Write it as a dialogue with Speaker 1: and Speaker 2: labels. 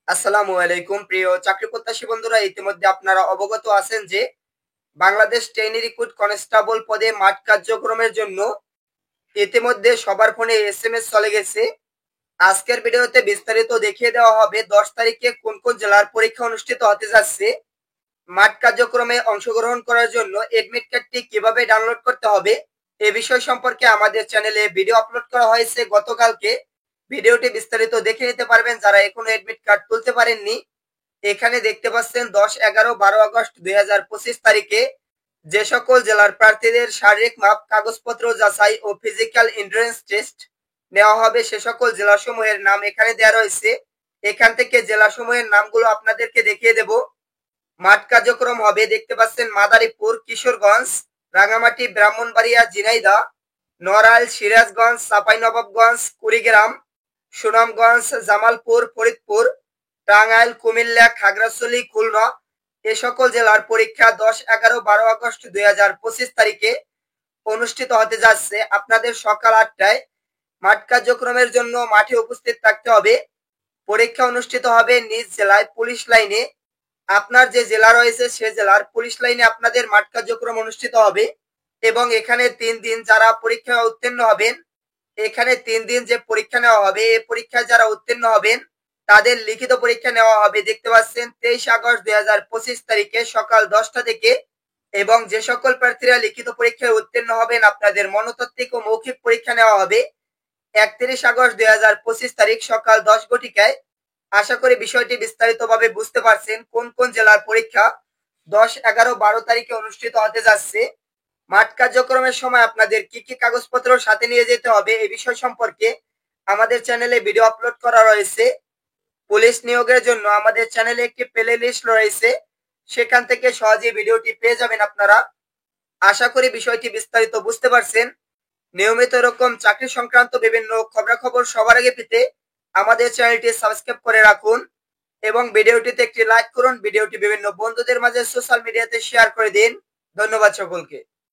Speaker 1: আসসালামু আলাইকুম প্রিয় চাকরি প্রত্যাশী বন্ধুরা, ইতিমধ্যে আপনারা অবগত আছেন যে বাংলাদেশ ট্রেনি রিক্রুট কনস্টেবল পদে মাঠ কার্যক্রমের জন্য ইতিমধ্যে সবার ফোনে এসএমএস চলে গেছে। আজকের ভিডিওতে বিস্তারিত দেখিয়ে দেওয়া হবে 10 তারিখে কোন কোন জেলার পরীক্ষা অনুষ্ঠিত হতে যাচ্ছে, মাঠ কার্যক্রমে অংশগ্রহণ করার জন্য এডমিট কার্ডটি কিভাবে ডাউনলোড করতে হবে এ বিষয় সম্পর্কে আমাদের চ্যানেলে ভিডিও আপলোড করা হয়েছে গতকালকে। ভিডিওটি বিস্তারিত দেখে নিতে পারবেন যারা এখনো এডমিট কার্ড তুলতে পারেননি। এখানে দেখতে পাচ্ছেন 10, 11, 12 আগস্ট 2025 তারিখে যে সকল জেলার প্রার্থীদের শারীরিক মাপ, কাগজপত্র যাচাই ও ফিজিক্যাল এন্ট্রান্স টেস্ট নেওয়া হবে সে সকল জেলাসমূহের নাম এখানে দেওয়া রয়েছে। এখান থেকে জেলাসমূহের নামগুলো আপনাদেরকে দেখিয়ে দেব। মাঠ কার্যক্রম হবে দেখতে পাচ্ছেন মাদারীপুর, কিশোরগঞ্জ, রাঙামাটি, ব্রাহ্মণবাড়িয়া, ঝিনাইদহ, নড়াইল, সিরাজগঞ্জ, চাঁপাইনবাবগঞ্জ, কুড়িগ্রাম, সুনামগঞ্জ, জামালপুর, ফরিদপুর, টাঙ্গাইল, কুমিল্লা, খাগড়াছড়ি, খুলনা এ সকল জেলার পরীক্ষা 10, 11, 12 আগস্ট 2025 তারিখে অনুষ্ঠিত হতে যাচ্ছে। আপনাদের সকাল 8টায় মাঠ কার্যক্রমের জন্য মাঠে উপস্থিত থাকতে হবে। পরীক্ষা অনুষ্ঠিত হবে নিজ জেলায় পুলিশ লাইনে। আপনার যে জেলা রয়েছে সে জেলার পুলিশ লাইনে আপনাদের মাঠ কার্যক্রম অনুষ্ঠিত হবে এবং এখানে 3 দিন যারা পরীক্ষায় উত্তীর্ণ হবেন, এখানে 3 দিন যে পরীক্ষা নেওয়া হবে এই পরীক্ষায় যারা উত্তীর্ণ হবেন তাদের লিখিত পরীক্ষা নেওয়া হবে দেখতে পাচ্ছেন 23 আগস্ট 2025 তারিখে সকাল 10টা থেকে। এবং যে সকল প্রার্থীরা লিখিত পরীক্ষায় উত্তীর্ণ হবেন আপনাদের মনতাত্ত্বিক ও মৌখিক পরীক্ষা নেওয়া হবে 31 আগস্ট 2025 তারিখ সকাল 10 ঘটিকায়। আশা করি বিষয়টি বিস্তারিতভাবে বুঝতে পারছেন কোন কোন জেলার পরীক্ষা 10, 11, 12 তারিখে অনুষ্ঠিত হতে যাচ্ছে। মাঠ কার্যক্রমের সময় আপনাদের কি কি কাগজপত্র সাথে নিয়ে যেতে হবে এই বিষয় সম্পর্কে আমাদের চ্যানেলে ভিডিও আপলোড করা রয়েছে। পুলিশ নিয়োগের জন্য আমাদের চ্যানেলে একটি প্লে লিস্ট রয়েছে, সেখান থেকে সহজেই ভিডিওটি পেয়ে যাবেন আপনারা। আশা করি বিষয়টি বিস্তারিত বুঝতে পারছেন। নিয়মিত এরকম চাকরি সংক্রান্ত বিভিন্ন খবরাখবর সবার আগে পেতে আমাদের চ্যানেলটি সাবস্ক্রাইব করে রাখুন এবং ভিডিওটিতে একটি লাইক করুন। ভিডিওটি বিভিন্ন বন্ধুদের মাঝে সোশ্যাল মিডিয়াতে শেয়ার করে দিন। ধন্যবাদ সকলকে।